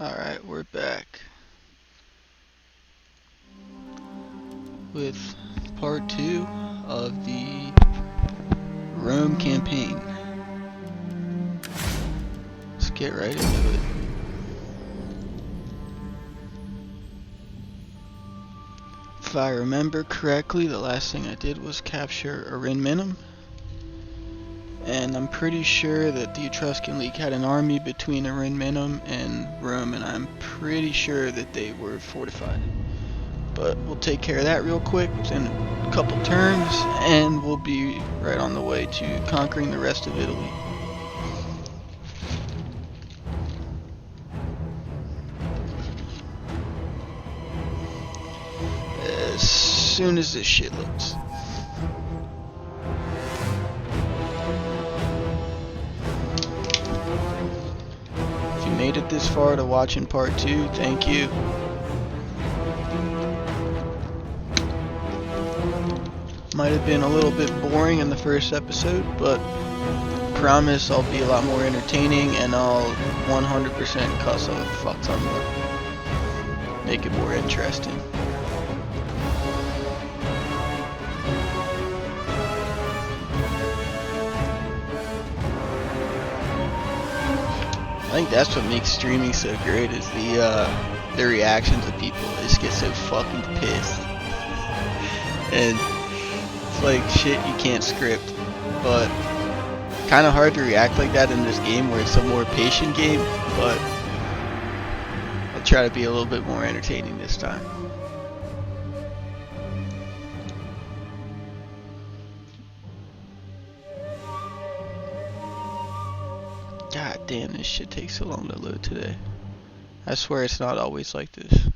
Alright, we're back with part 2 of the Rome campaign. Let's get right into it. If I remember correctly, the last thing I did was capture Ariminum. And I'm pretty sure that the Etruscan League had an army between Ariminum and Rome, and I'm pretty sure that they were fortified. But we'll take care of that real quick in a couple turns, and we'll be right on the way to conquering the rest of Italy. As soon as this shit loads. If you made it this far to watching part 2, thank you. Might have been a little bit boring in the first episode, but promise I'll be a lot more entertaining, and I'll 100% cuss a fuck ton more. Make it more interesting. I think that's what makes streaming so great, is the reactions of people. They just get so fucking pissed. And it's like shit you can't script. But kind of hard to react like that in this game where it's a more patient game, but I'll try to be a little bit more entertaining this time. God damn, this shit takes so long to load today. I swear it's not always like this.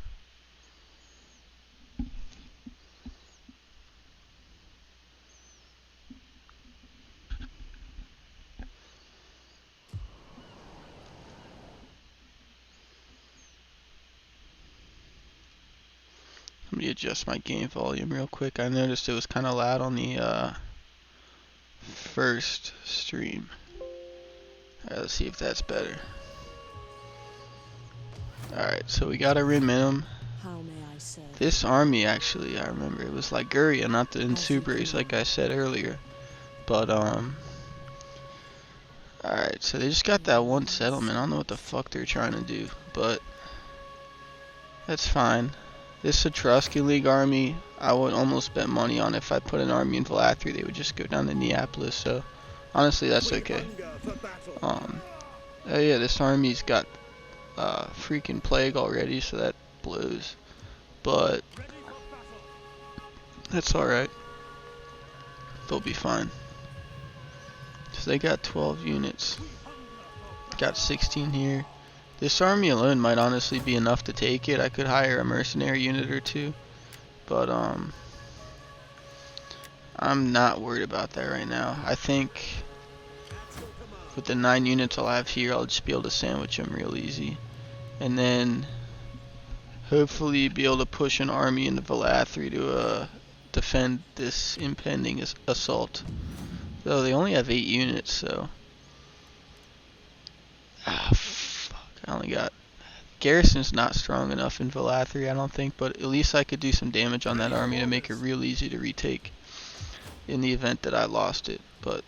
Let me adjust my game volume real quick. I noticed it was kind of loud on the first stream. Alright, let's see if that's better. Alright, so we got Ariminum. This army, actually, I remember, it was Liguria, not the Insubres, like I said earlier. But, alright, so they just got that one settlement. I don't know what the fuck they're trying to do, but that's fine. This Etruscan League army, I would almost bet money on if I put an army in Valathri, they would just go down to Neapolis, so honestly, that's okay. Oh yeah, this army's got freaking plague already, so that blows. But that's alright. They'll be fine. So they got 12 units. Got 16 here. This army alone might honestly be enough to take it. I could hire a mercenary unit or two. But I'm not worried about that right now. I think with the 9 units I'll have here, I'll just be able to sandwich them real easy. And then hopefully be able to push an army into Valathri to defend this impending assault. Though they only have 8 units, so... Ah, fuck. I only got... Garrison's not strong enough in Valathri, I don't think, but at least I could do some damage on that army to make it real easy to retake in the event that I lost it, but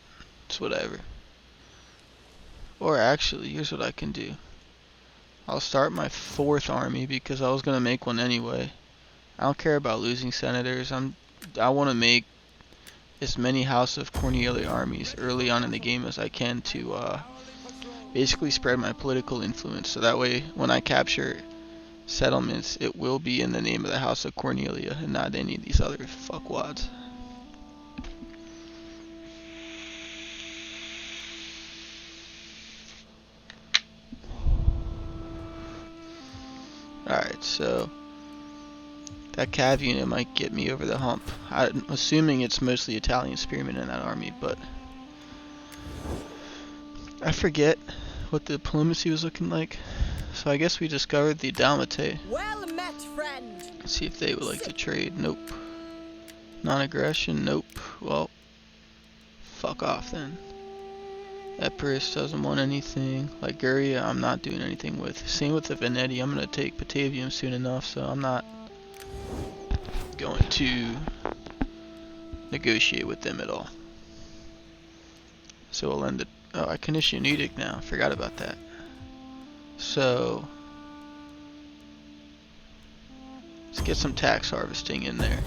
it's whatever. Or actually, here's what I can do. I'll start my 4th army because I was going to make one anyway. I don't care about losing senators. I want to make as many House of Cornelia armies early on in the game as I can to basically spread my political influence, so that way when I capture settlements it will be in the name of the House of Cornelia and not any of these other fuckwads. Alright, so that cav unit might get me over the hump. I'm assuming it's mostly Italian spearmen in that army, but I forget what the diplomacy was looking like. So I guess we discovered the Dalmatae. Well met, friend. Let's see if they would like to trade. Nope. Non-aggression. Nope. Well, fuck off then. Epirus doesn't want anything. Liguria, I'm not doing anything with. Same with the Veneti. I'm going to take Batavium soon enough, so I'm not going to negotiate with them at all. So we'll end it. Oh, I can issue an edict now. Forgot about that. So let's get some tax harvesting in there.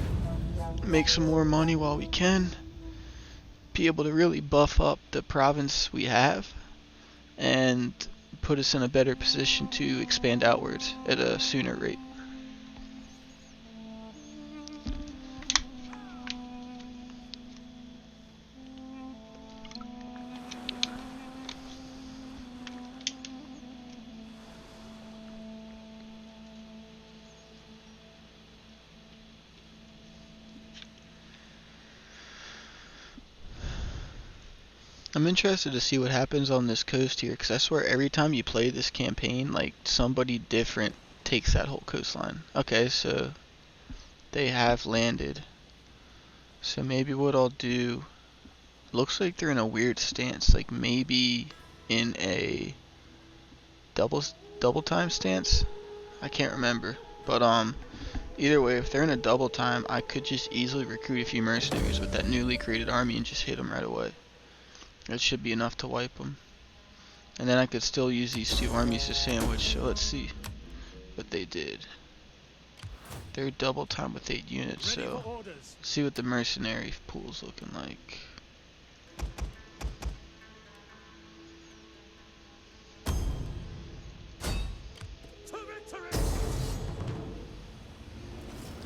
Make some more money while we can. Be able to really buff up the province we have and put us in a better position to expand outwards at a sooner rate. I'm interested to see what happens on this coast here, because I swear every time you play this campaign, like, somebody different takes that whole coastline. Okay, so they have landed. So maybe what I'll do, looks like they're in a weird stance, like maybe in a double time stance? I can't remember. But either way, if they're in a double time, I could just easily recruit a few mercenaries with that newly created army and just hit them right away. That should be enough to wipe them. And then I could still use these two armies to sandwich. So let's see what they did. They're double time with 8 units, so let's see what the mercenary pool's looking like.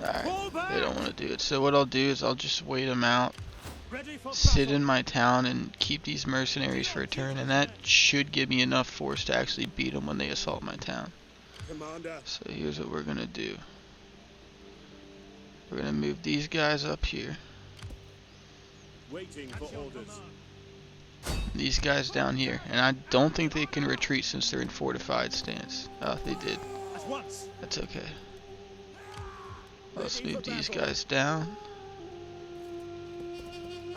Alright, they don't want to do it. So what I'll do is I'll just wait them out. Sit in my town and keep these mercenaries for a turn, and that should give me enough force to actually beat them when they assault my town. So here's what we're gonna do. We're gonna move these guys up here. Waiting for orders. These guys down here, and I don't think they can retreat since they're in fortified stance. Oh, they did. That's okay. Let's move these guys down.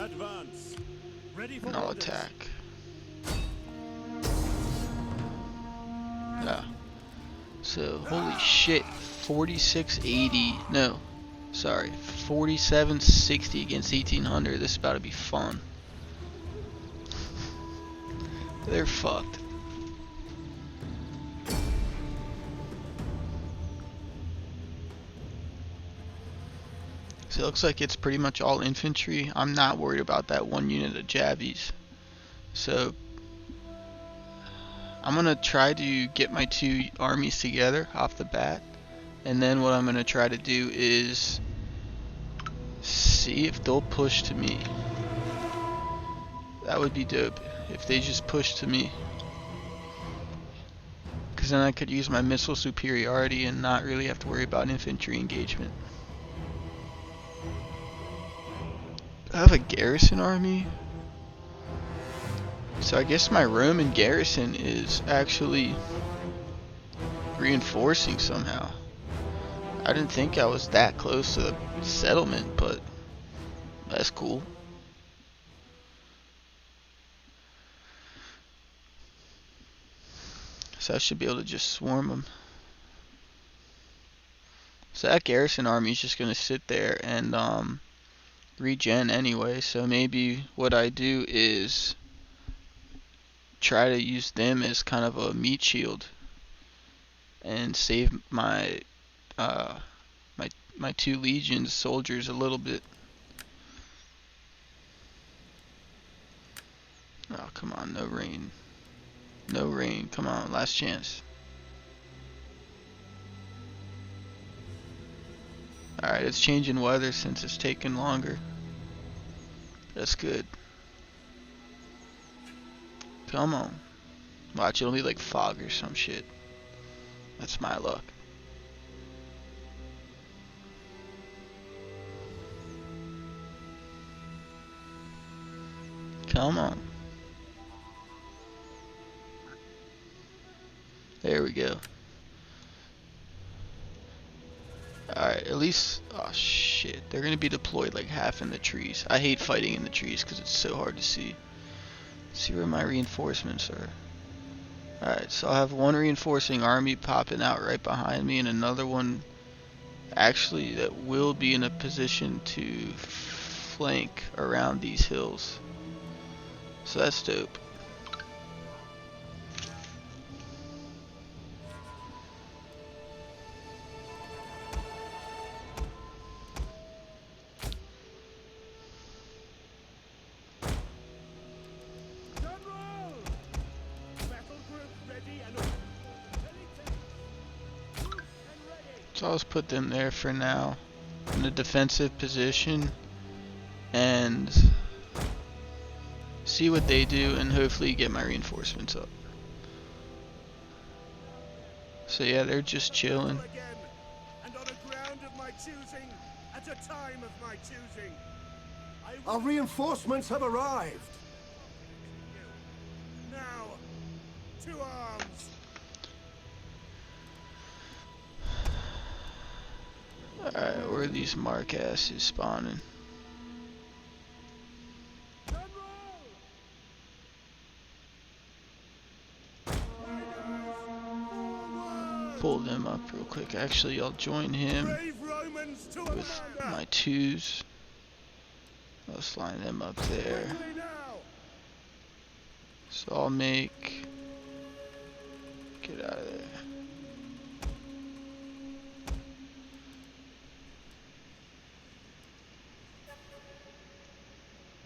Advance. Ready for And I'll orders. attack. Yeah. So, holy shit, 4680. No, sorry, 4760 against 1800. This is about to be fun. They're fucked. So it looks like it's pretty much all infantry. I'm not worried about that one unit of Javies. So I'm going to try to get my two armies together off the bat. And then what I'm going to try to do is see if they'll push to me. That would be dope if they just push to me. Because then I could use my missile superiority and not really have to worry about infantry engagement. I have a garrison army. So I guess my Roman garrison is actually reinforcing somehow. I didn't think I was that close to the settlement, but that's cool. So I should be able to just swarm them. So that garrison army is just going to sit there and regen anyway. So maybe what I do is try to use them as kind of a meat shield and save my my two legions soldiers a little bit. Oh, come on, no rain. No rain, come on, last chance. Alright, it's changing weather since it's taking longer. That's good. Come on. Watch, it'll be like fog or some shit. That's my luck. Come on. There we go. Alright, at least... Oh shit, they're gonna be deployed like half in the trees. I hate fighting in the trees because it's so hard to see. see where my reinforcements are. Alright, so I have one reinforcing army popping out right behind me, and another one actually that will be in a position to flank around these hills. So that's dope. So I'll just put them there for now in a defensive position and see what they do and hopefully get my reinforcements up. So yeah, they're just chilling. Our reinforcements have arrived. Now, to arms. Alright, where are these Marcasses spawning? Pull them up real quick. Actually, I'll join him with my twos. Let's line them up there. So I'll make... Get out of there.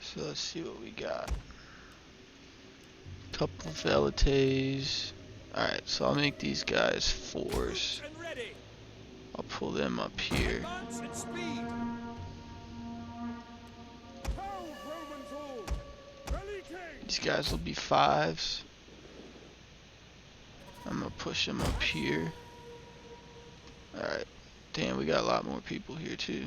So let's see what we got. Couple of velites. Alright, so I'll make these guys fours. I'll pull them up here. These guys will be fives. I'm gonna push them up here. Alright. Damn, we got a lot more people here too.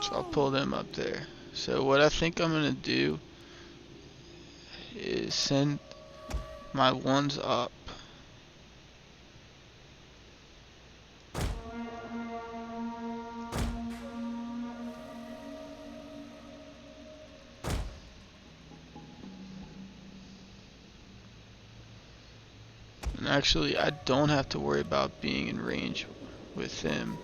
So I'll pull them up there. So what I think I'm gonna do is send my ones up. And actually, I don't have to worry about being in range with them,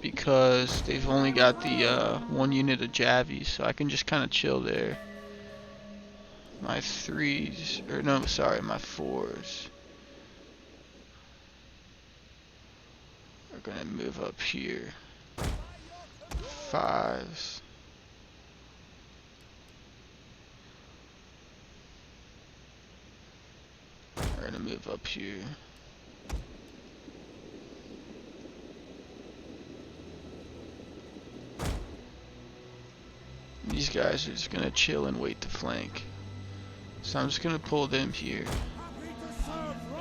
because they've only got the one unit of Javies, so I can just kind of chill there. My threes, or no, sorry, my fours are gonna move up here. Fives. Are gonna move up here. These guys are just gonna chill and wait to flank. So I'm just gonna pull them here.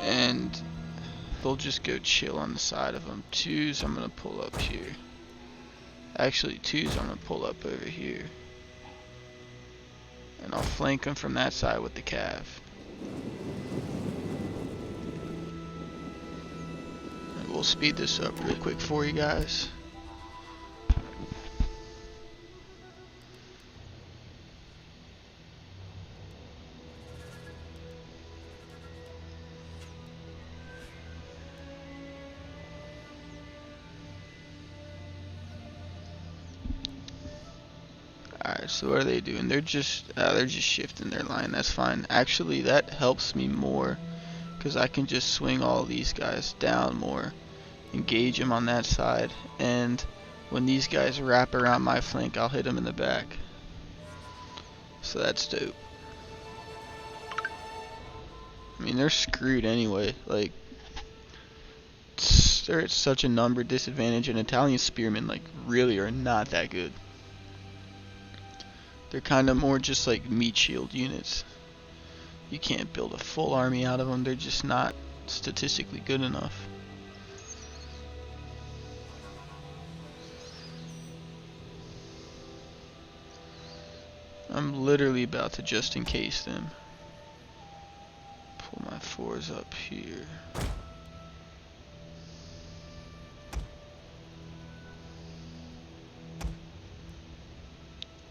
And they'll just go chill on the side of them. Twos I'm gonna pull up here. Actually, twos I'm gonna pull up over here. And I'll flank them from that side with the cav. And we'll speed this up real quick for you guys. Alright, so what are they doing? They're just shifting their line. That's fine. Actually, that helps me more, because I can just swing all these guys down more, engage them on that side, and when these guys wrap around my flank, I'll hit them in the back. So that's dope. I mean, they're screwed anyway. Like, they're at such a number disadvantage, and Italian spearmen like really are not that good. They're kind of more just like meat shield units. You can't build a full army out of them. They're just not statistically good enough. I'm literally about to just in case them. Pull my fours up here.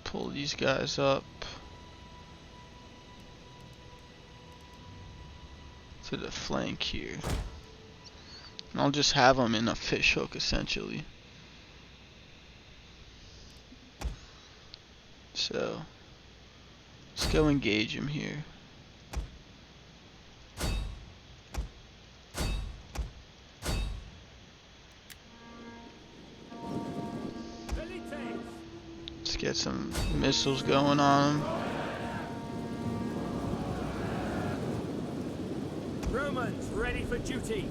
Pull these guys up to the flank here. And I'll just have them in a fish hook essentially. So let's go engage him here. Let's get some missiles going on him. Romans ready for duty.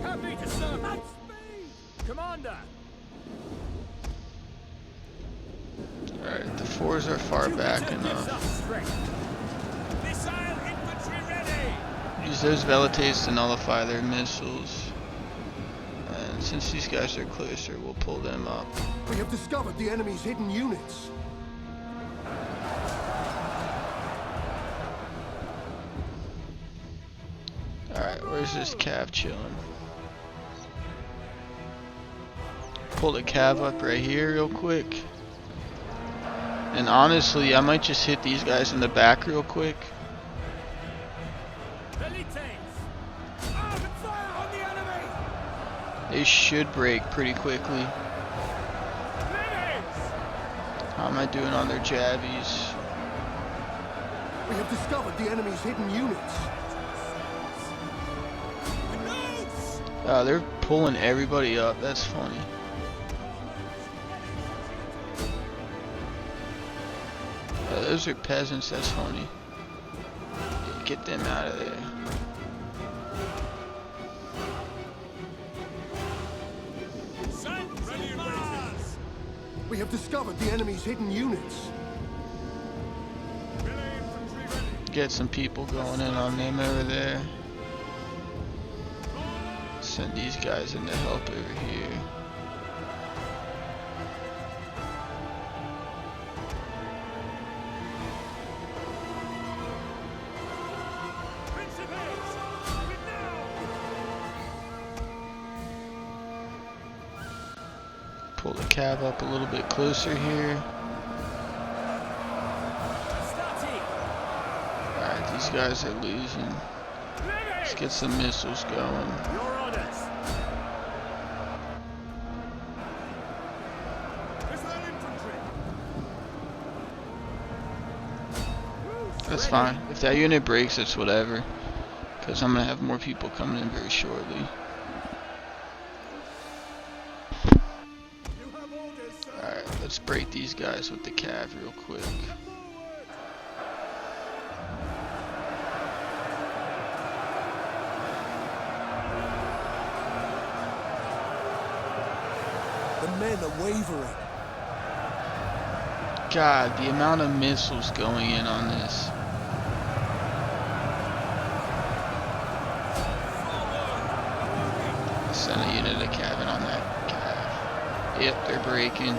Happy to serve. At speed, Commander. Alright, the fours are far back enough. Missile infantry ready! Use those velites to nullify their missiles. And since these guys are closer, we'll pull them up. We have discovered the enemy's hidden units. Alright, where's this cav chilling? Pull the cav up right here real quick. And honestly, I might just hit these guys in the back real quick. They should break pretty quickly. How am I doing on their jabbies? We have discovered the enemy's hidden units. They're pulling everybody up. That's funny. Those are peasants. That's funny. Get them out of there. We have discovered the enemy's hidden units. Get some people going in on them over there. Send these guys in to help over here. Pull the cav up a little bit closer here. Alright, these guys are losing. Let's get some missiles going. That's fine. If that unit breaks, it's whatever. Because I'm going to have more people coming in very shortly. Alright, let's break these guys with the cav real quick. The men are wavering. God, the amount of missiles going in on this. Send a unit of cav on that cav. Yep, they're breaking.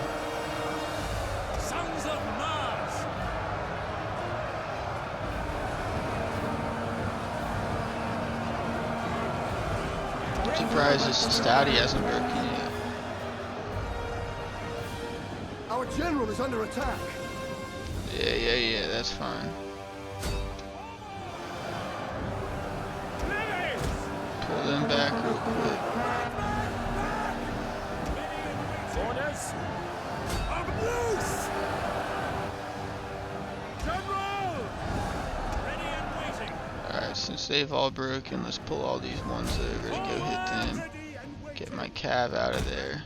Sons of Mars. I'm surprised this Stouty hasn't broken yet. Our general is under attack. Yeah, that's fine. Pull them back real quick. Orders. Alright, since they've all broken, let's pull all these ones over to go hit them. Get my cav out of there.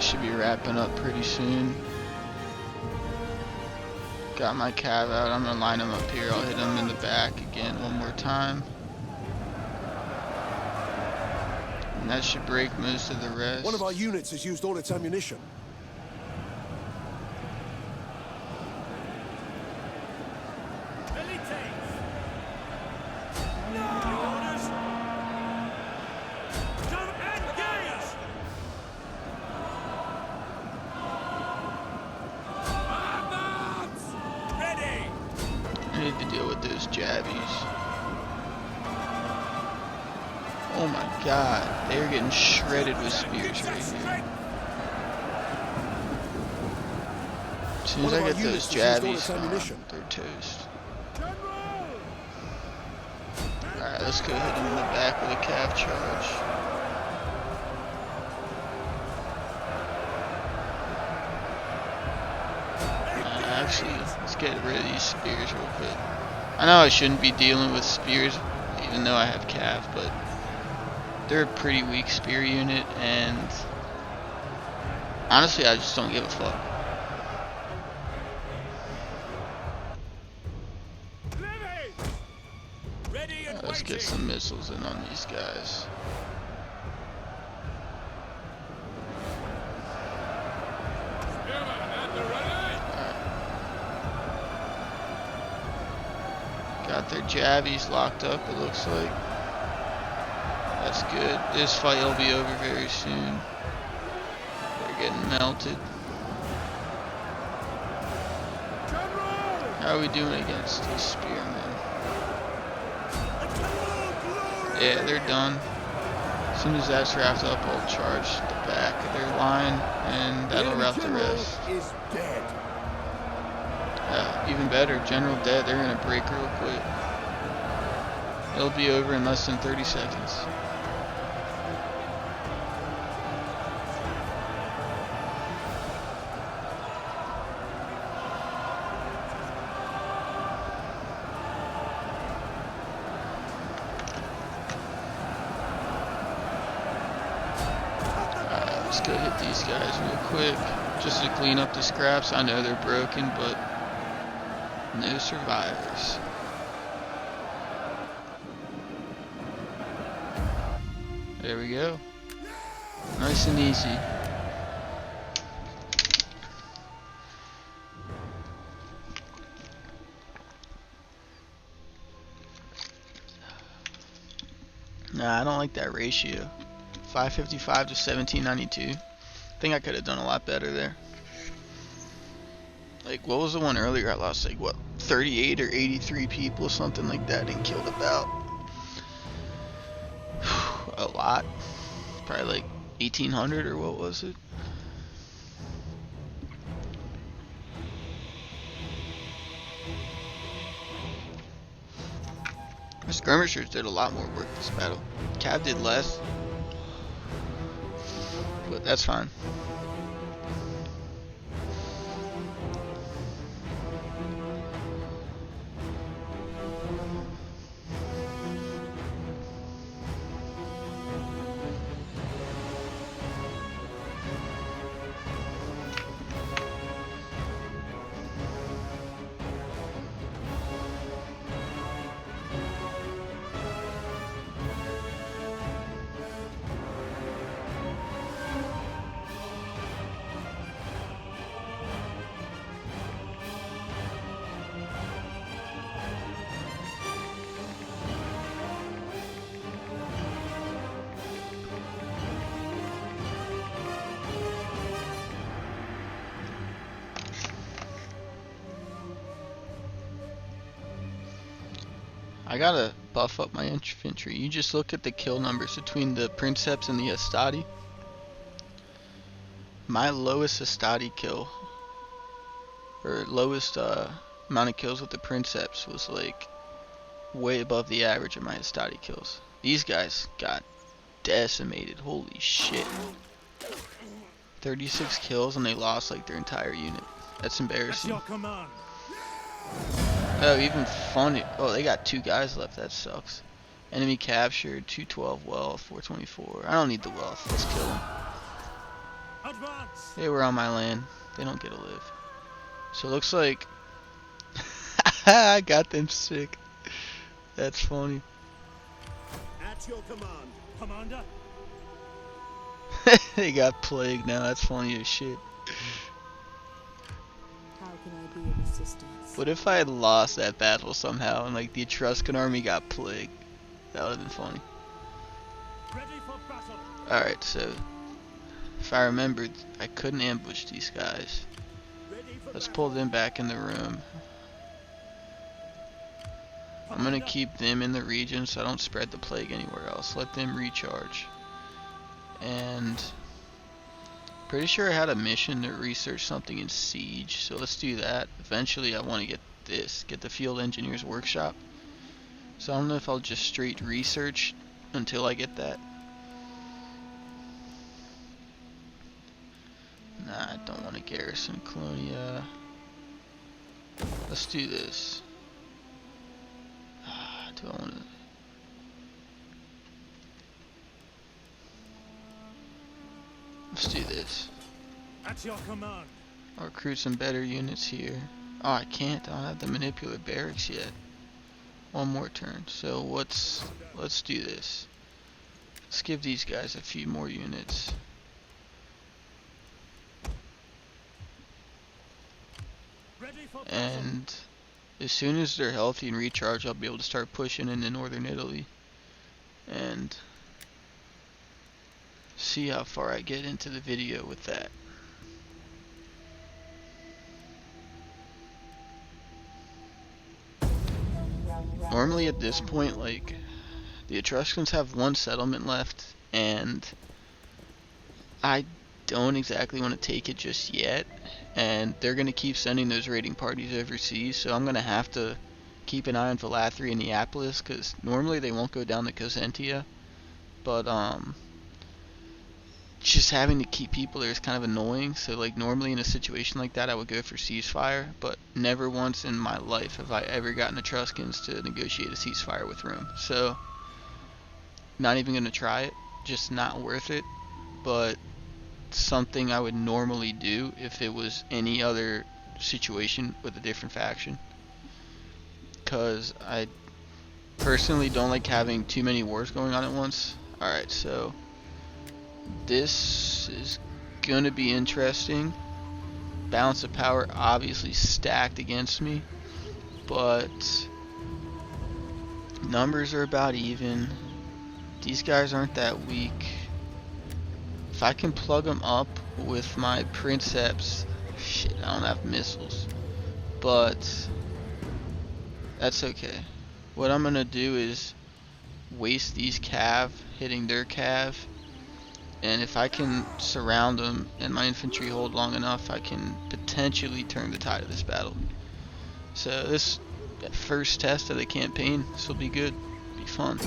Should be wrapping up pretty soon. Got my cav out. I'm gonna line them up here. I'll hit them in the back again one more time. And that should break most of the rest. One of our units has used all its ammunition. Milites! No! Orders! Come engage! Advance! Ready! I need to deal with those jabbies. Oh my god, they're getting shredded with spears right here. As soon as I get those jabbies on, they're toast. Alright, let's go hit him in the back with a cav charge. Actually, let's get rid of these spears real quick. I know I shouldn't be dealing with spears, even though I have cav, but they're a pretty weak spear unit, and honestly, I just don't give a fuck. Ready and Let's get some missiles in on these guys. Got their jabbies locked up, it looks like. That's good. This fight will be over very soon. They're getting melted. How are we doing against these spearmen? Yeah, they're done. As soon as that's wrapped up, I'll charge the back of their line, and that'll wrap the rest. Is dead. Even better, General dead. They're gonna break real quick. It'll be over in less than 30 seconds. Let's go hit these guys real quick, just to clean up the scraps. I know they're broken, but no survivors. There we go. Nice and easy. Nah, I don't like that ratio. 555 to 1792. I think I could have done a lot better there. Like, what was the one earlier? I lost like what, 38 or 83 people, something like that, and killed about a lot. Probably like 1800, or what was it? The skirmishers did a lot more work this battle. Cav did less, but that's fine. I gotta buff up my infantry. You just look at the kill numbers between the Princeps and the Astati. My lowest Astati kill, or lowest amount of kills with the Princeps, was like way above the average of my Astati kills. These guys got decimated. Holy shit. 36 kills and they lost like their entire unit. That's embarrassing. Your command. Oh, even funny. Oh, they got 2 guys left. That sucks. Enemy captured, 212 wealth, 424. I don't need the wealth. Let's kill them. Advance. They were on my land. They don't get to live. So it looks like I got them sick. That's funny. At your command, Commander. They got plagued now. That's funny as shit. How can I be of assistance? What if I had lost that battle somehow and like the Etruscan army got plagued? That would have been funny. Ready for battle. Alright, so if I remembered, I couldn't ambush these guys. Ready for Let's battle. pull them back in the room. I'm gonna keep them in the region so I don't spread the plague anywhere else. Let them recharge. And pretty sure I had a mission to research something in Siege, so let's do that. Eventually I want to get this, get the Field Engineers Workshop. So I don't know if I'll just straight research until I get that. Nah, I don't want to garrison Colonia. Let's do this. Do I want to? Let's do this. At your command. I'll recruit some better units here. Oh, I can't. I don't have the Manipular Barracks yet. One more turn. So let's do this. Let's give these guys a few more units. Ready for battle. And as soon as they're healthy and recharge, I'll be able to start pushing into northern Italy and see how far I get into the video with that. Normally at this point, like, the Etruscans have one settlement left, and I don't exactly want to take it just yet, and they're going to keep sending those raiding parties overseas, so I'm going to have to keep an eye on Valathri and Neapolis, because normally they won't go down to Cosentia, but just having to keep people there is kind of annoying. So like normally in a situation like that I would go for ceasefire, but never once in my life have I ever gotten Etruscans to negotiate a ceasefire with Rome, so not even going to try it, just not worth it. But something I would normally do if it was any other situation with a different faction, because I personally don't like having too many wars going on at once. Alright, so this is gonna be interesting. Balance of power obviously stacked against me, but numbers are about even. These guys aren't that weak. If I can plug them up with my Princeps, shit, I don't have missiles, but that's okay. What I'm gonna do is waste these cav hitting their cav, and if I can surround them and my infantry hold long enough, I can potentially turn the tide of this battle. So this first test of the campaign, this will be good, be fun.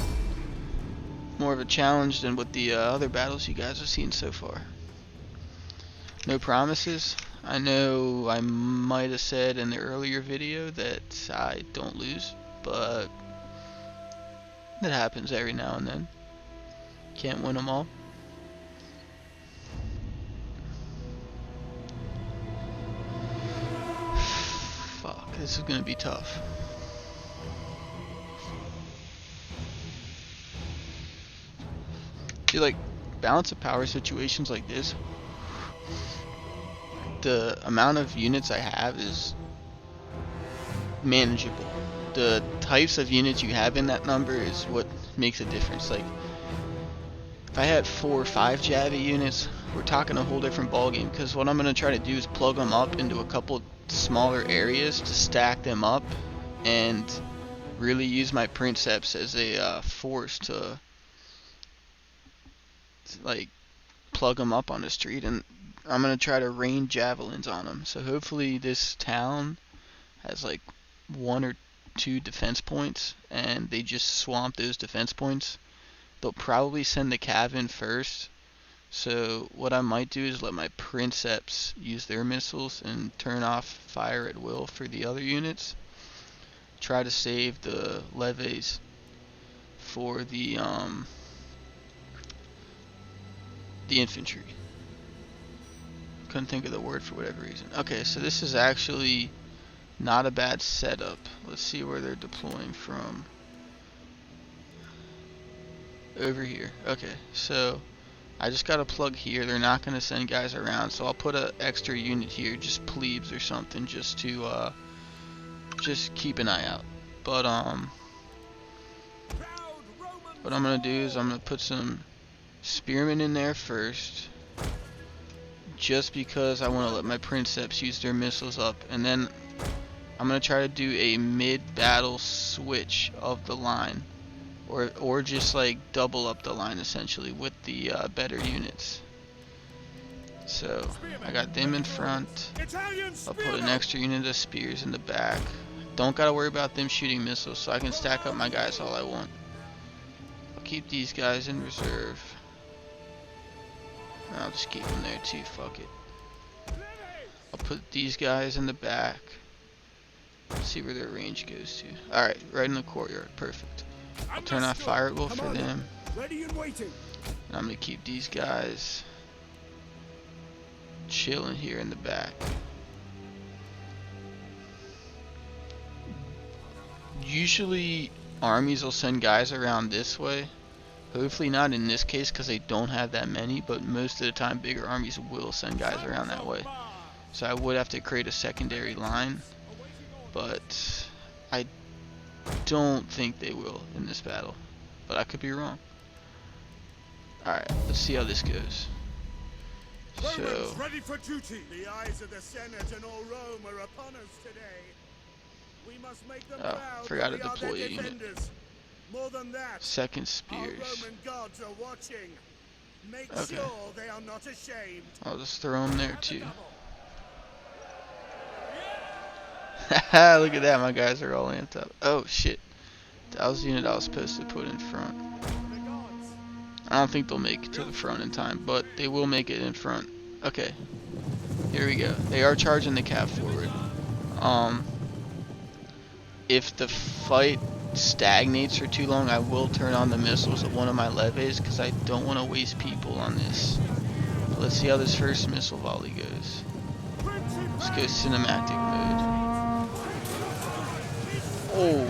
More of a challenge than what the other battles you guys have seen so far. No promises. I know I might have said in the earlier video that I don't lose, but that happens every now and then. Can't win them all. Fuck, this is gonna be tough. See, like, balance of power situations like this, the amount of units I have is manageable. The types of units you have in that number is what makes a difference. Like, if I had 4 or 5 Javi units, we're talking a whole different ballgame, because what I'm going to try to do is plug them up into a couple smaller areas to stack them up and really use my Princeps as a force to like plug them up on the street, and I'm going to try to rain javelins on them. So hopefully this town has like 1 or 2 defense points and they just swamp those defense points. They'll probably send the cav in first, so what I might do is let my Princeps use their missiles and turn off fire at will for the other units. Try to save the levies for the infantry. Couldn't think of the word for whatever reason. Okay, so this is actually not a bad setup. Let's see where they're deploying from. Over here. Okay, so I just got a plug here. They're not going to send guys around, so I'll put an extra unit here, just plebes or something, just to just keep an eye out. But what I'm going to do is I'm going to put some spearmen in there first, just because I want to let my princeps use their missiles up, and then I'm going to try to do a mid-battle switch of the line, or just like double up the line essentially with the better units. So I got them in front. Italian I'll put an extra unit of spears in the back. Don't gotta worry about them shooting missiles, so I can stack up my guys all I want. I'll keep these guys in reserve. I'll just keep them there too, fuck it. I'll put these guys in the back. See where their range goes to. Alright, right in the courtyard, perfect. I'll turn off fire at will for them. Ready and waiting. And I'm gonna keep these guys chilling here in the back. Usually armies will send guys around this way. Hopefully not in this case because they don't have that many, but most of the time bigger armies will send guys around that way. So I would have to create a secondary line, but I don't think they will in this battle, but I could be wrong. Alright, let's see how this goes. So, Romans ready for duty. The eyes of the Senate and all Rome are upon us today. We must make them proud forgot that to we are deploy their a unit. defenders. More than that, second our spears. Roman gods are watching. Make Okay. sure they are not ashamed. I'll just throw them there too. Haha, look at that, my guys are all amped up. Oh shit. That was the unit I was supposed to put in front. I don't think they'll make it to the front in time, but they will make it in front. Okay. Here we go. They are charging the cav forward. If the fight stagnates for too long, I will turn on the missiles at one of my levies because I don't want to waste people on this. But let's see how this first missile volley goes. Let's go cinematic mode. Oh.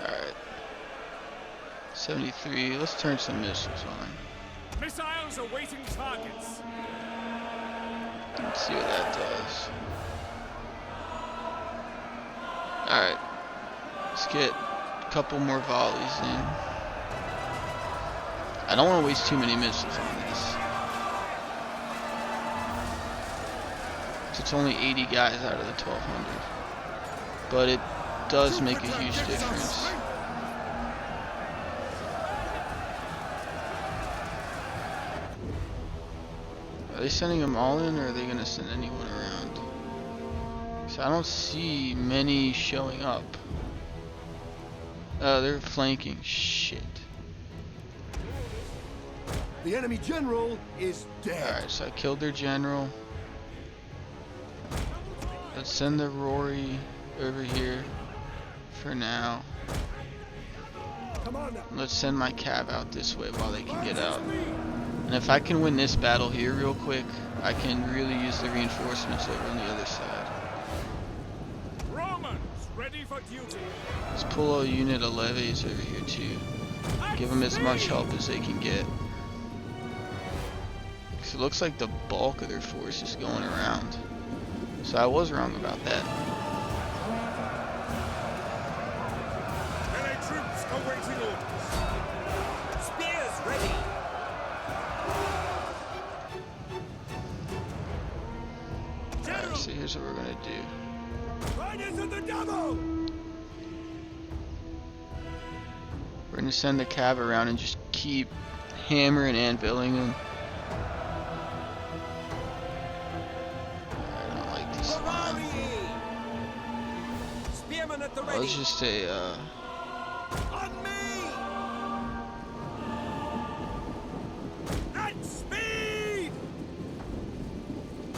Alright. 73. Let's turn some missiles on. Missiles awaiting targets. Let's see what that does. Alright. Let's get a couple more volleys in. I don't want to waste too many missiles on this. So it's only 80 guys out of the 1200. But it does make a huge difference. Are they sending them all in, or are they going to send anyone around? So I don't see many showing up. Oh, they're flanking. Shit. The enemy general is dead. Alright, so I killed their general. Let's send the Rory over here for now. Let's send my cav out this way while they can get out. And if I can win this battle here real quick, I can really use the reinforcements over on the other side. Romans ready for duty. Let's pull a unit of levies over here too. Give them as much help as they can get. Because it looks like the bulk of their force is going around. So I was wrong about that. Melee troops awaiting orders. Spears ready. Alright, so here's what we're gonna do. Riders of the devil! We're gonna send the cav around and just keep hammering and anviling them. I don't like this line. Spearmen at the Oh, it's just a On me! At speed!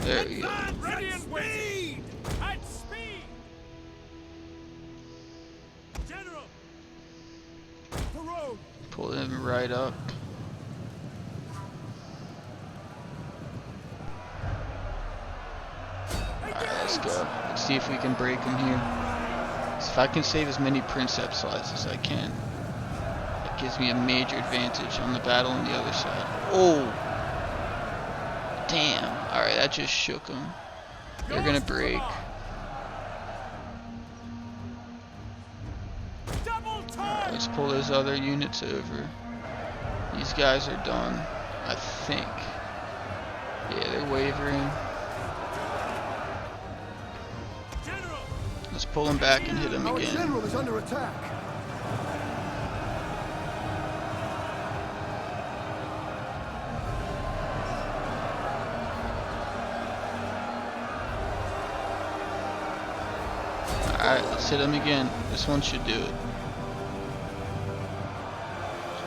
there we go. ready and waiting. At speed. General! For Rome! Pull them right up. Alright, let's go. Let's see if we can break them here. So if I can save as many Princeps lives as I can, that gives me a major advantage on the battle on the other side. Oh! Damn. Alright, that just shook them. They're gonna break. Alright, let's pull those other units over. These guys are done, I think. Yeah, they're wavering. Let's pull them back and hit them Our again. general is under attack. Alright, let's hit them again. This one should do it.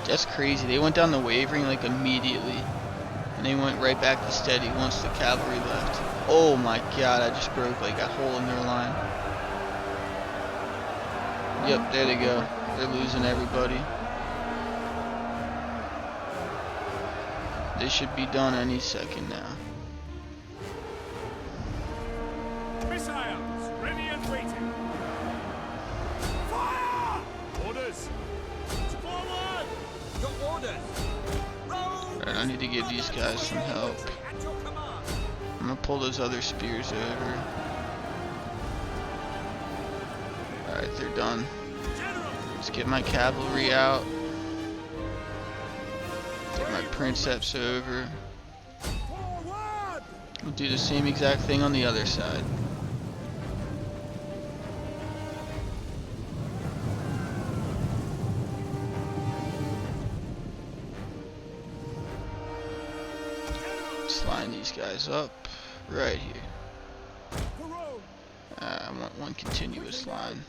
That's crazy. They went down the wavering like immediately. And they went right back to steady once the cavalry left. Oh my god, I just broke like a hole in their line. Yep, there they go. They're losing everybody. They should be done any second now. Missiles ready and waiting. Fire! Orders. Forward. Your orders. Alright, I need to give these guys some help. At your command. I'm gonna pull those other spears over. Alright, they're done. Let's get my cavalry out. Get my Princeps over. We'll do the same exact thing on the other side. Let's line these guys up right here. I want one continuous line.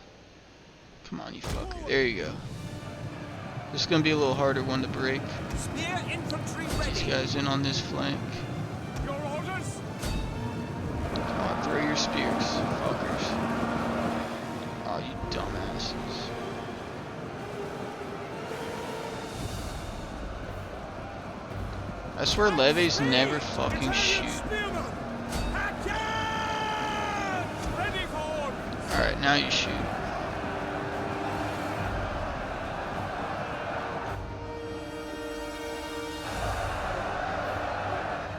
Come on, you fucker. There you go. This is going to be a little harder one to break. Spear infantry These ready. guys in on this flank. Your orders. Come on, throw your spears, fuckers. Oh, you dumbasses. I swear levies never fucking shoot. Spearmen. Attack! Ready for orders. Alright, now you shoot.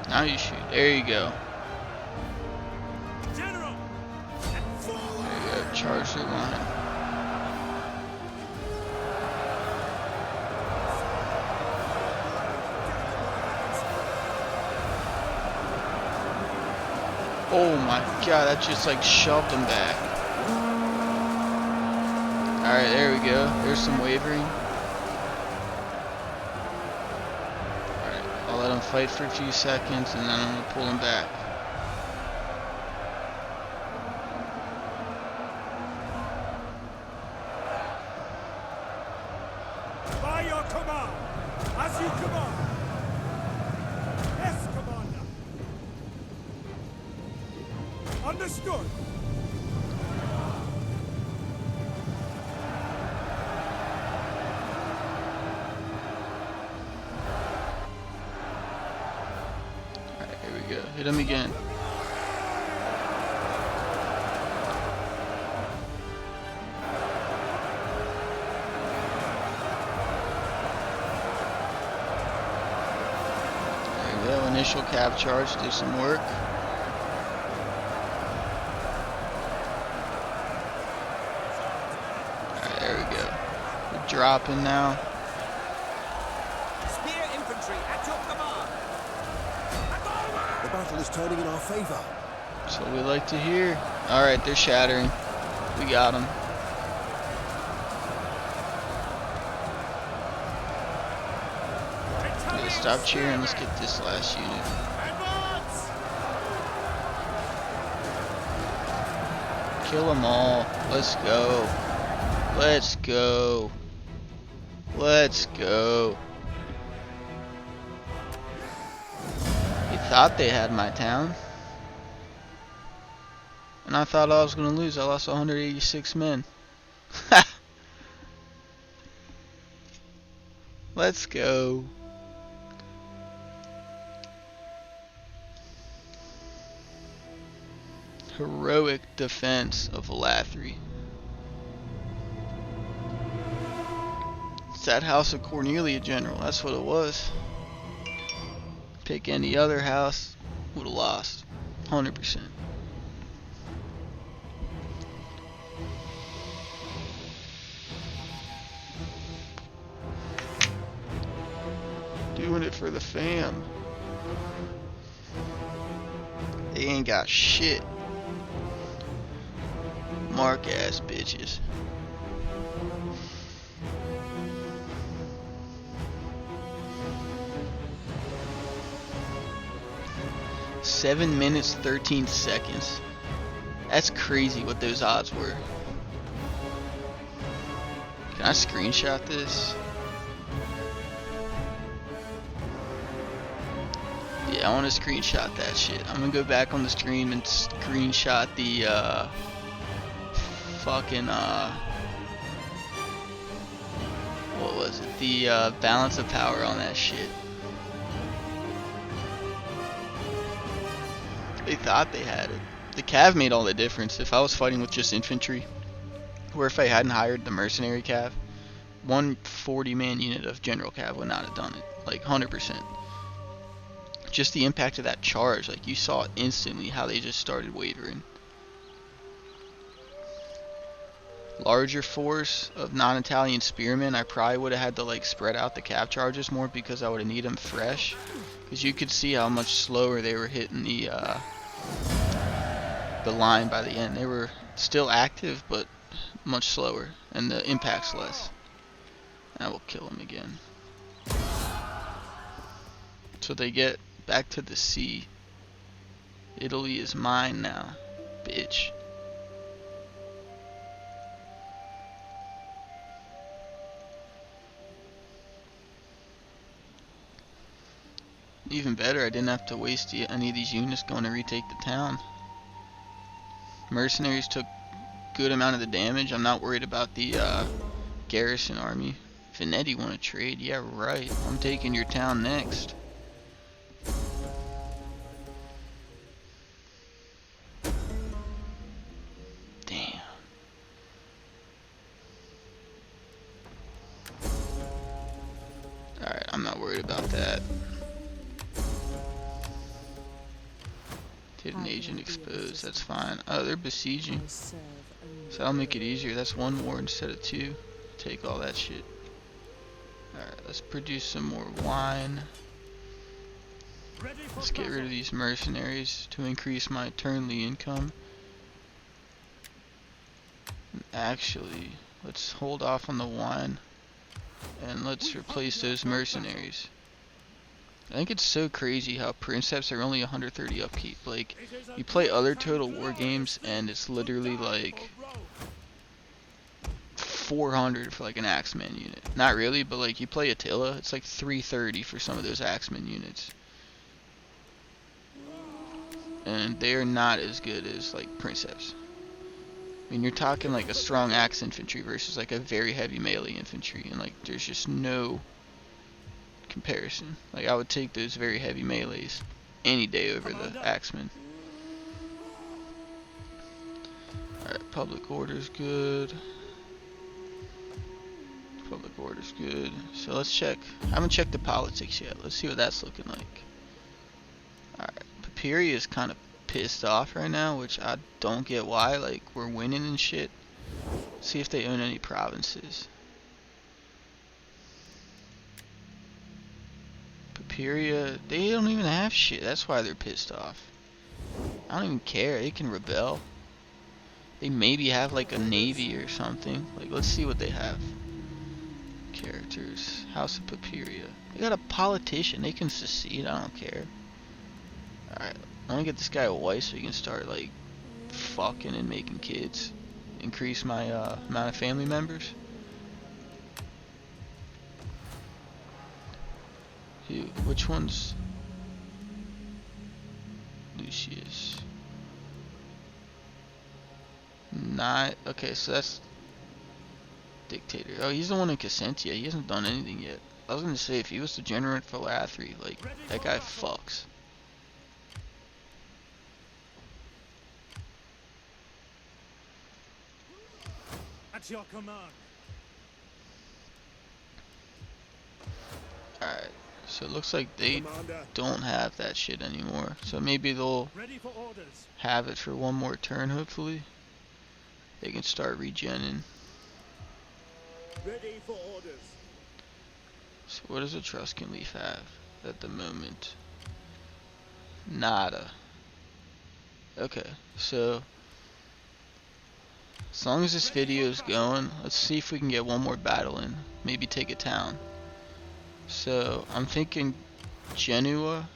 Now you shoot. There you go. General. There you go. Charge their line. Oh my god, that just like shoved them back. Alright, there we go. There's some wavering. Alright, I'll let them fight for a few seconds and then I'm going to pull them back. By your command, as you command. Yes, Commander. Understood. Alright, here we go. Hit him again. There we go. Initial cav charge. Do some work. Alright, there we go. We're dropping now. Spear infantry at your command. The battle is turning in our favor. That's what we like to hear. Alright, they're shattering. We got them. Yeah, stop cheering. Let's get this last unit. Advance. Kill them all. Let's go. Let's go. Let's go. You thought they had my town. And I thought I was going to lose. I lost 186 men. Let's go. Heroic defense of Elathri. It's that House of Cornelia general. That's what it was. Pick any other house, would have lost. 100%. Doing it for the fam. They ain't got shit. Mark ass bitches. Seven minutes 13 seconds. That's crazy what those odds were. Can I screenshot this? Yeah, I want to screenshot that shit. I'm gonna go back on the stream and screenshot the fucking what was it? The balance of power on that shit. They thought they had it. The cav made all the difference. If I was fighting with just infantry, or if I hadn't hired the mercenary cav, one 40-man unit of general cav would not have done it. Like 100%. Just the impact of that charge, like you saw it instantly how they just started wavering. Larger force of non-Italian spearmen, I probably would have had to like spread out the cav charges more because I would have needed them fresh. Because you could see how much slower they were hitting the line by the end. They were still active, but much slower, and the impact's less. I will kill him again. So they get back to the sea. Italy is mine now, bitch. Even better, I didn't have to waste any of these units going to retake the town. Mercenaries took good amount of the damage. I'm not worried about the garrison army. Venetti want to trade? Yeah, right. I'm taking your town next. Damn. Alright, I'm not worried about that. Hidden agent exposed, that's fine. Oh, they're besieging. So that'll make it easier. That's one war instead of two. Take all that shit. Alright, let's produce some more wine. Let's get rid of these mercenaries to increase my Turnley income. And actually, let's hold off on the wine. And let's replace those mercenaries. I think it's so crazy how Princeps are only 130 upkeep. Like, you play other Total War games and it's literally like 400 for like an Axeman unit. Not really, but like you play Attila, it's like 330 for some of those Axeman units. And they are not as good as like Princeps. I mean, you're talking like a strong axe infantry versus like a very heavy melee infantry, and like there's just no comparison. Like, I would take those very heavy melees any day over the Axemen. Alright, public order's good. Public order's good. So let's check. I haven't checked the politics yet. Let's see what that's looking like. Alright, Papiria is kind of pissed off right now, which I don't get why. Like, we're winning and shit. Let's see if they own any provinces. Papiria, they don't even have shit. That's why they're pissed off. I don't even care. They can rebel. They maybe have like a navy or something. Like, let's see what they have. Characters. House of Papiria. They got a politician. They can secede. I don't care. Alright. I'm gonna get this guy a wife so he can start like fucking and making kids. Increase my amount of family members. Which one's Lucius? Not okay, so that's dictator. Oh, he's the one in Cassentia. He hasn't done anything yet. I was gonna say if he was the general in Philathri, like that guy fucks. At your command. So it looks like they Commander, don't have that shit anymore. So maybe they'll Ready for orders. have it for one more turn, hopefully. They can start regenning. ready for orders. So what does Etruscan Leaf have at the moment? Nada. Okay, so as long as this video is going, let's see if we can get one more battle in. Maybe take a town. So I'm thinking Genoa.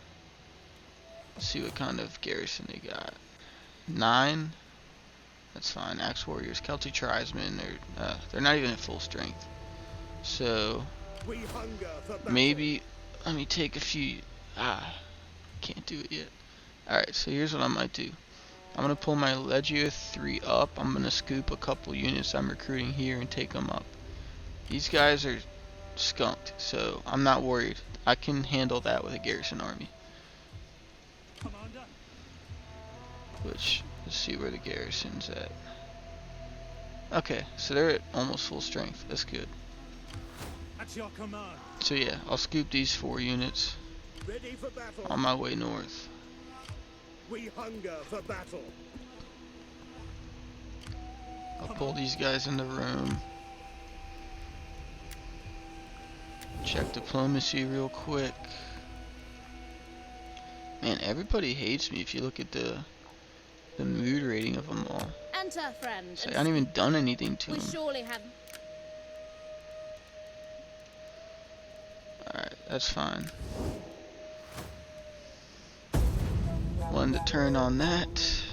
Let's see what kind of garrison they got. 9. That's fine. Axe Warriors, Celtic Tribesmen. They're not even at full strength. So We hunger for battle. maybe let me take a few. Can't do it yet. Alright, so here's what I might do. I'm gonna pull my Legio 3 up. I'm gonna scoop a couple units I'm recruiting here and take them up. These guys are skunked, so I'm not worried. I can handle that with a garrison army. Commander. Which, let's see where the garrison's at. Okay, so they're at almost full strength. That's good. At your command. So yeah, I'll scoop these 4 units Ready for battle. on my way north. We hunger for battle. I'll pull these guys into Rome. Check diplomacy real quick. Man, everybody hates me if you look at the mood rating of them all. Enter, friend. It's like I haven't even done anything to We them. surely have. Alright, that's fine. One to turn on that.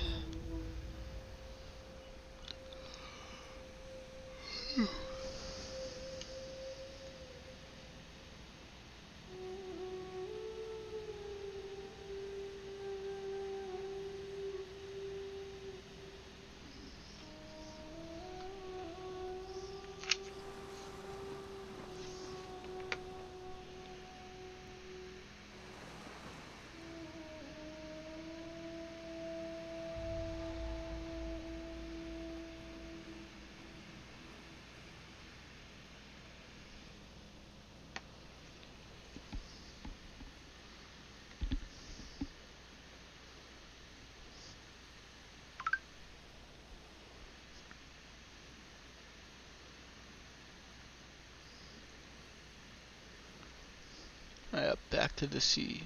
Alright, back to the sea.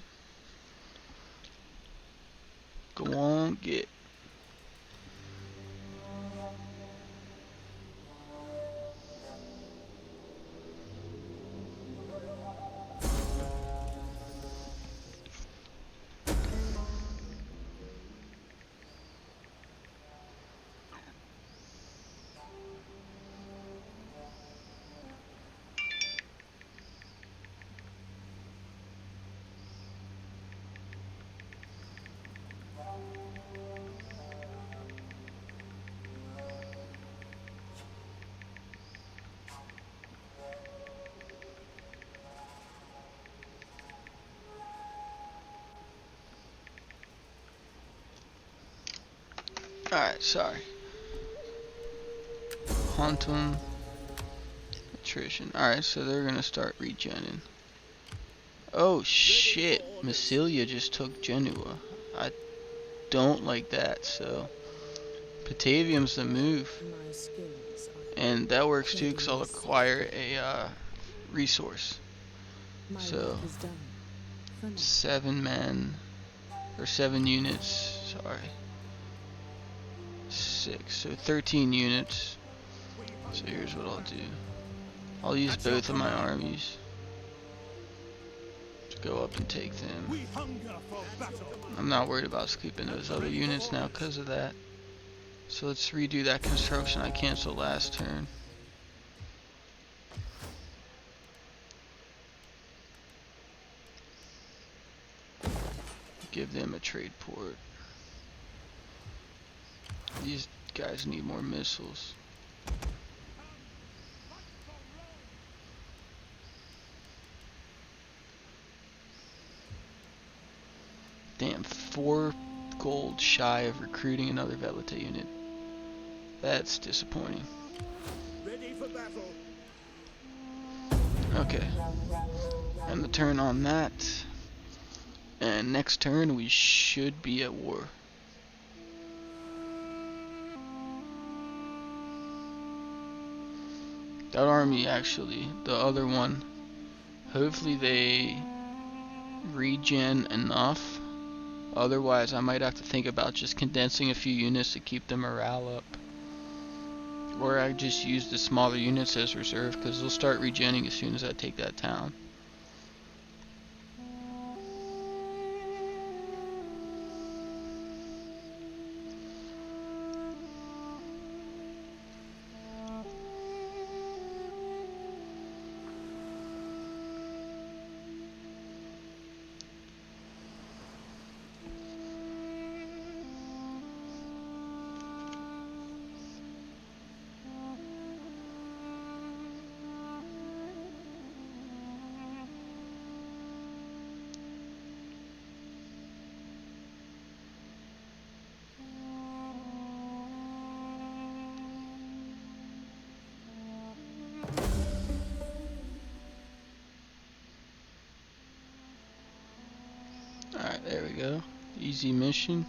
Go on, get. Alright, sorry. Quantum attrition. Alright, so they're gonna start regenning. Oh shit, Massilia just took Genoa. I don't like that, so Patavium's the move. My skills are And that works too, because I'll acquire a resource. my So, work is done. For now. 7 men, or 7 units, sorry. 6, so 13 units. So here's what I'll do. I'll use both of my armies to go up and take them. We hunger for battle. I'm not worried about scooping those other units now because of that. So let's redo that construction I canceled last turn. Give them a trade port. These guys need more missiles. Damn, 4 gold shy of recruiting another Velite unit. That's disappointing. Ready for battle. Okay. End the turn on that. And next turn we should be at war. That army actually, the other one, hopefully they regen enough. Otherwise I might have to think about just condensing a few units to keep the morale up. Or I just use the smaller units as reserve, because they'll start regenning as soon as I take that town. Alright, there we go. Easy mission.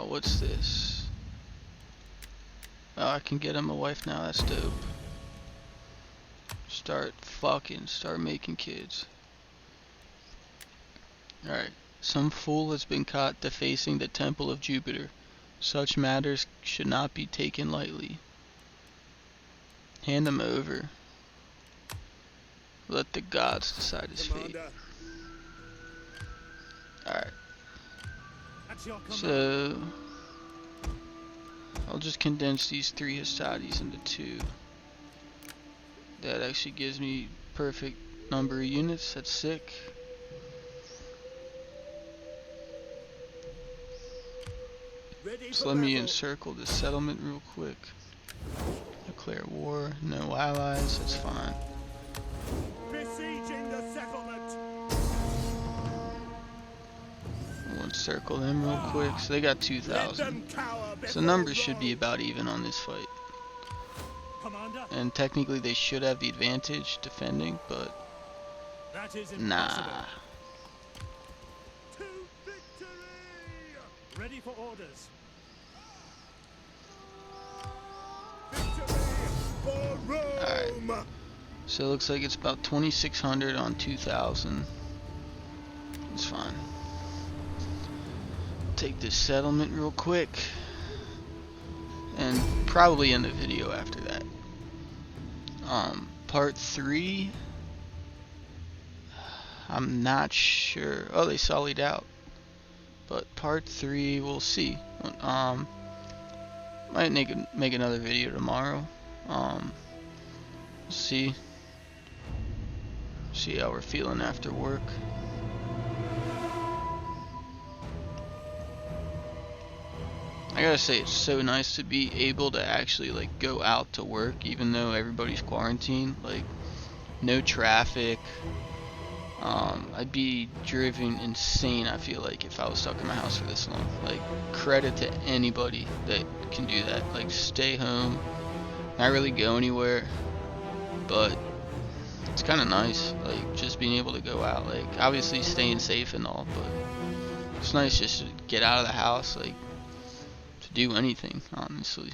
What's this? Oh, I can get him a wife now, that's dope. Start making kids. Alright. Some fool has been caught defacing the temple of Jupiter. Such matters should not be taken lightly. Hand him over. Let the gods decide his fate. Commander, Alright, At your command. so I'll just condense these 3 Hastades into 2. That actually gives me perfect number of units. That's sick. ready So for let me battle. encircle this settlement real quick. Declare war. No allies. That's fine. Besieging the settlement. We'll encircle them real quick. So they got Let 2,000. them cower So before numbers should be Rome. about even on this fight. Commander, And technically they should have the advantage defending, but that is nah. impossible. To victory! Ready for orders. Victory for Rome! So it looks like it's about 2,600 on 2,000. It's fine. Take this settlement real quick. And probably end the video after that. Part 3. I'm not sure. Oh, they sullied out. But part 3, we'll see. Might make another video tomorrow. See how we're feeling after work. I gotta say, it's so nice to be able to actually like go out to work, even though everybody's quarantined. Like, no traffic. I'd be driven insane, I feel like, if I was stuck in my house for this long. Like, credit to anybody that can do that. Like, stay home, not really go anywhere, but it's kind of nice, like, just being able to go out. Like, obviously staying safe and all, but it's nice just to get out of the house, like, to do anything, honestly.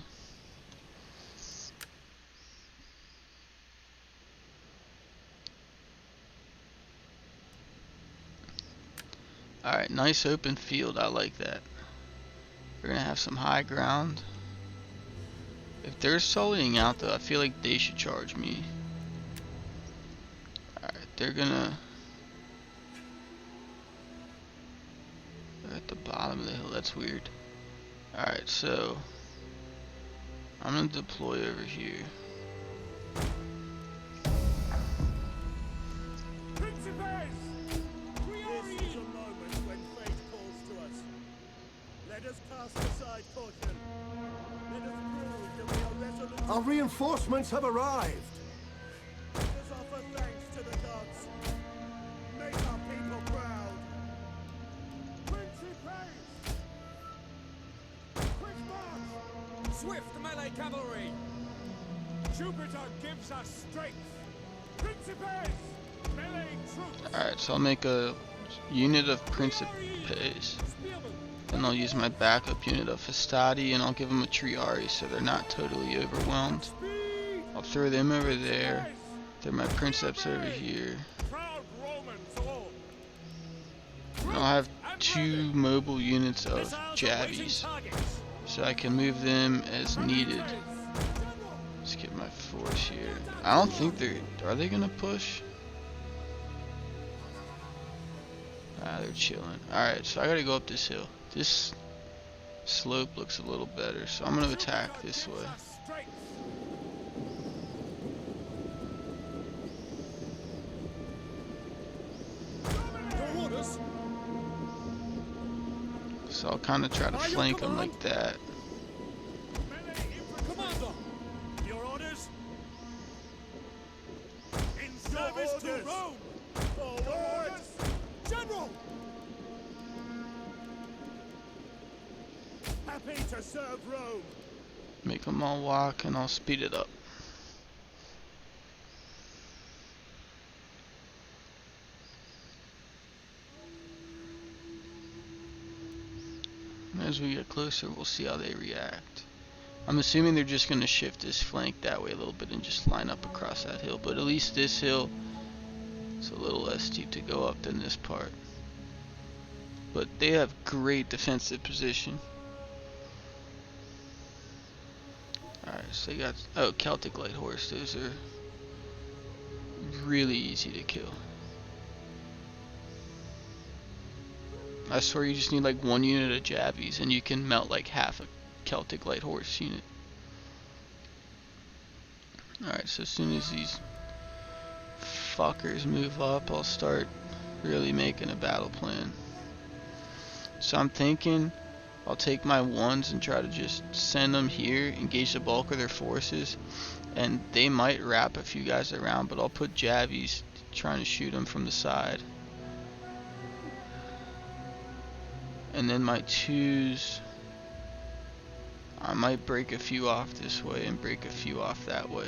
Alright, nice open field, I like that. We're gonna have some high ground. If they're sullying out though, I feel like they should charge me. Alright, they're at the bottom of the hill, that's weird. Alright, so I'm gonna deploy over here. This is a moment when fate calls to us. Let us cast aside caution. Let us prove that we are resolute. Our reinforcements have arrived. Let us offer thanks to the gods. Make our people proud. Principes! Quick march! Swift melee cavalry! Jupiter gives us strength. Principes, melee troops. Alright, so I'll make a unit of Principes. Then I'll use my backup unit of Hastati, and I'll give them a Triari so they're not totally overwhelmed. Speed, I'll throw them over there. Throw my Princeps over here. proud Romans all. And I'll have 2 mobile units of Missiles awaiting Javies, targets. so I can move them as needed. Let's get my force here. I don't think are they gonna push? Ah, they're chilling. Alright, so I gotta go up this hill. This slope looks a little better, so I'm gonna attack this way. Your orders. So I'll kind of try to flank them like that. Melee infantry. Commander. Your orders? In service to Rome. Forward. General. Happy to serve Rome. Make them all walk, and I'll speed it up. As we get closer, we'll see how they react. I'm assuming they're just going to shift this flank that way a little bit and just line up across that hill. But at least this hill is a little less steep to go up than this part. But they have great defensive position. Alright, so they got... Oh, Celtic Light Horse. Those are really easy to kill. I swear you just need like 1 unit of Javies and you can melt like half a Celtic Light Horse unit. Alright, so as soon as these fuckers move up, I'll start really making a battle plan. So I'm thinking I'll take my 1s and try to just send them here, engage the bulk of their forces, and they might wrap a few guys around, but I'll put Javies trying to shoot them from the side. And then my 2s, I might break a few off this way and break a few off that way.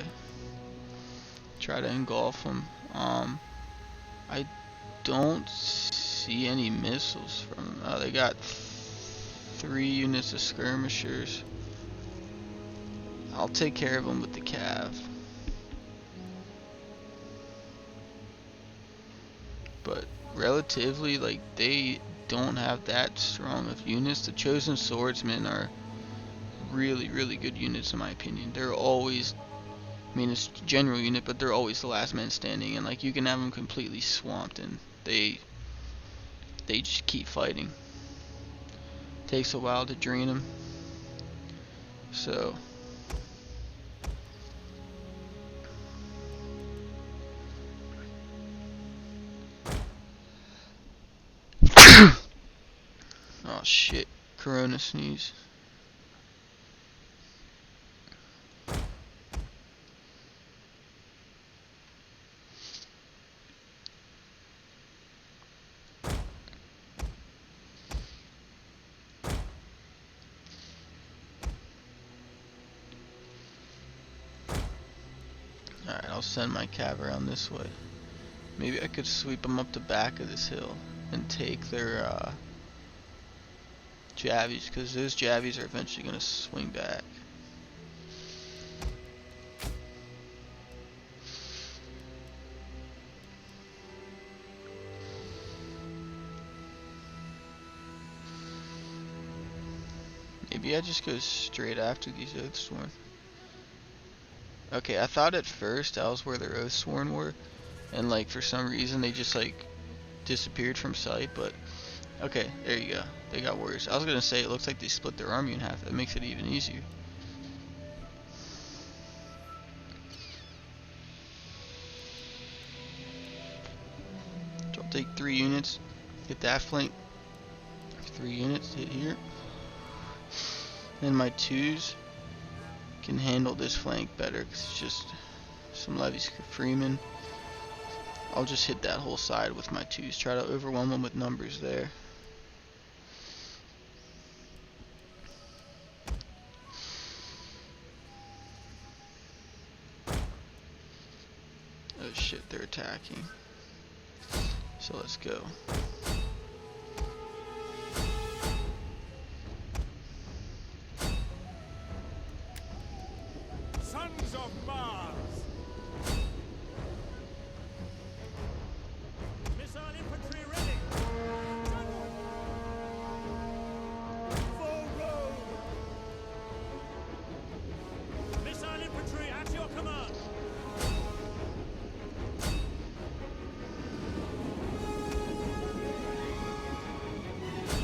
Try to engulf them. I don't see any missiles from them. Oh, they got 3 units of skirmishers. I'll take care of them with the cav. But relatively, like, they don't have that strong of units. The Chosen Swordsmen are really, really good units in my opinion. They're always, I mean, it's a general unit, but they're always the last man standing, and like you can have them completely swamped and they just keep fighting. Takes a while to drain them. So oh shit, Corona sneeze. Alright, I'll send my cav around this way. Maybe I could sweep them up the back of this hill and take their Javies, because those Javies are eventually going to swing back. Maybe I just go straight after these Oathsworn. Okay, I thought at first that was where their Oathsworn were, and like for some reason they just like disappeared from sight, but okay, there you go. They got warriors. I was gonna say it looks like they split their army in half. That makes it even easier. So I'll take 3 units, get that flank. 3 units hit here. Then my 2s can handle this flank better because it's just some levies Freeman. I'll just hit that whole side with my 2s, try to overwhelm them with numbers there. Oh shit, they're attacking. So let's go. Sons of Mars! Missile infantry ready. For Rome! Missile infantry at your command.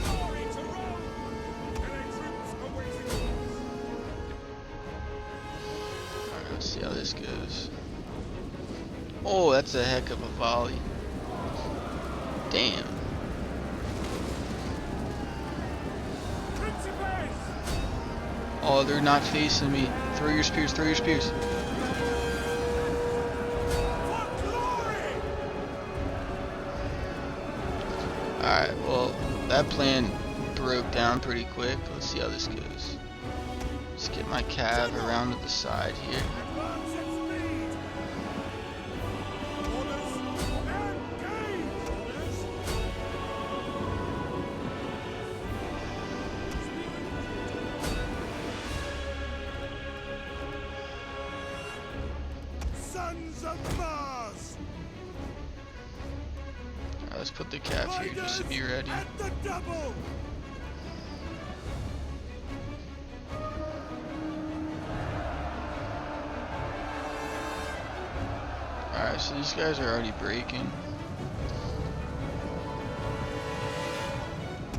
Glory to Rome! Allied troops awaiting orders. Alright, let's see how this goes. Oh, that's a heck of a volley. Damn. Principes! Oh, they're not facing me. Throw your spears, throw your spears. For glory! Alright, well, that plan broke down pretty quick. Let's see how this goes. Let's get my cav around to the side here. Advance at speed! Orders! Engage! Orders! Sons of Mars! Alright, let's put the cav here just to be ready. At the double! Alright, so these guys are already breaking.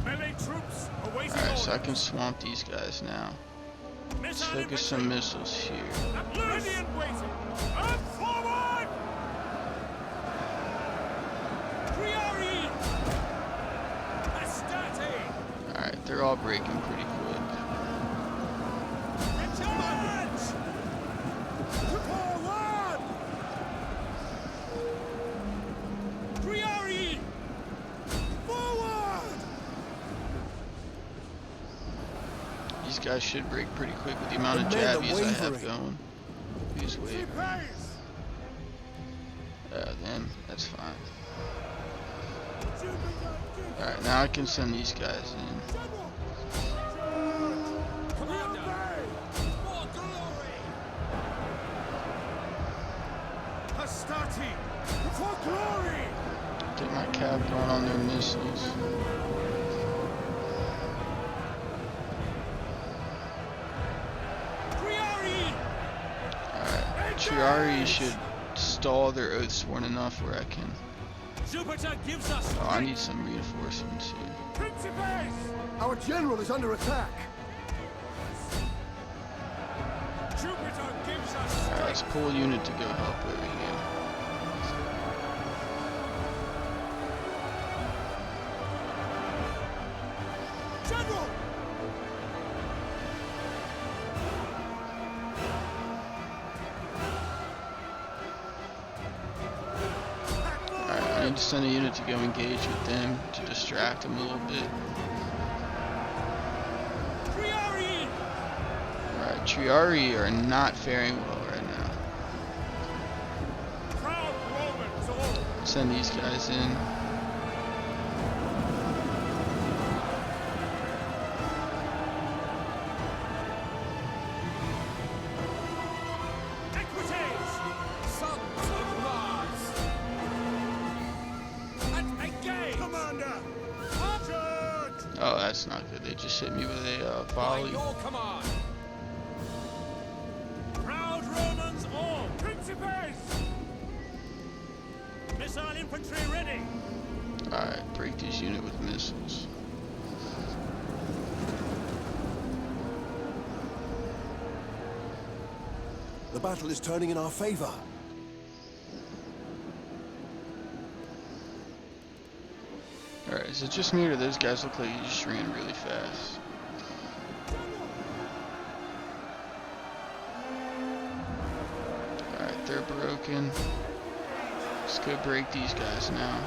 Melee troops awaiting Alright, orders. so I can swamp these guys now. Let's Missile focus some infantry. missiles here. Ready and waiting. And forward! Priori! Astarte! Alright, they're all breaking pretty quick. Charge! Forward! Priori! Forward! These guys should break pretty quick with the amount of The men are jabbies I have wavering. going. Who's wavering? Pace! Them, that's fine. Jupiter! Alright, now I can send these guys in. General! Commander! For glory! Astarte! For glory! Get my cav going on their missiles. Priori! Alright, Triari should stall their Oathsworn enough where I can. Jupiter gives us Oh, I need some reinforcements here. Principes! Our general is under attack. Jupiter gives us Alright, let's pull a unit to go help over here. General! Alright, I need to send a unit to go engage with them to distract them a little bit. Priori! Alright, Triari are not faring well right now. Proud Romans all! Send these guys in. Equites! Sons of Mars! And engage! Commander! Charge! Oh, that's not good. They just hit me with a volley. command! Proud Romans all! Principes! missile infantry ready. Alright, break this unit with missiles. The battle is turning in our favor. Alright, is it just me or do those guys look like you just ran really fast? Alright, they're broken. Let's go break these guys now.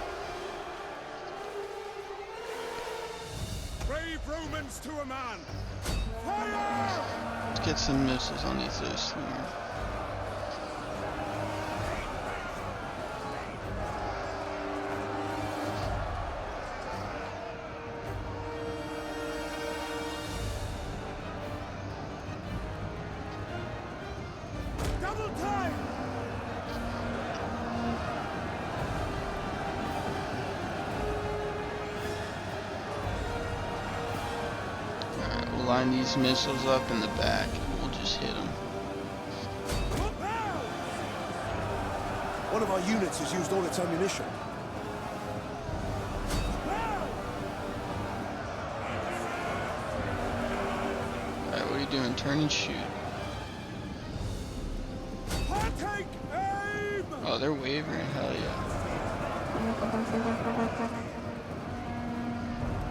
Brave Romans to a man! Fire! Let's get some missiles on these Oathsworn. Double time! Alright, we'll line these missiles up in the back. We'll just hit them. One of our units has used all its ammunition. Alright, what are you doing? Turn and shoot. Take aim! Oh, they're wavering. Hell yeah.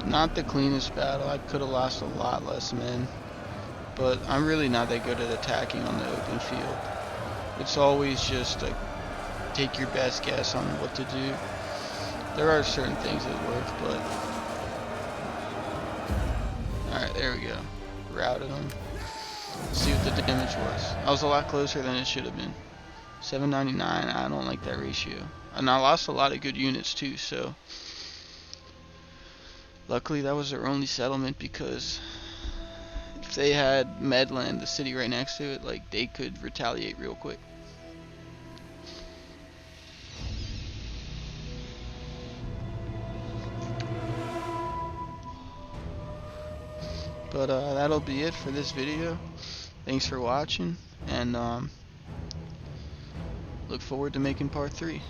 Not the cleanest battle. I could have lost a lot less men. But I'm really not that good at attacking on the open field. It's always just like take your best guess on what to do. There are certain things that work, but alright, there we go. Routed them. Let's see what the damage was. I was a lot closer than it should have been. 799, I don't like that ratio. And I lost a lot of good units too, so luckily that was their only settlement, because if they had Medland, the city right next to it, like they could retaliate real quick. But that'll be it for this video. Thanks for watching, and look forward to making part 3.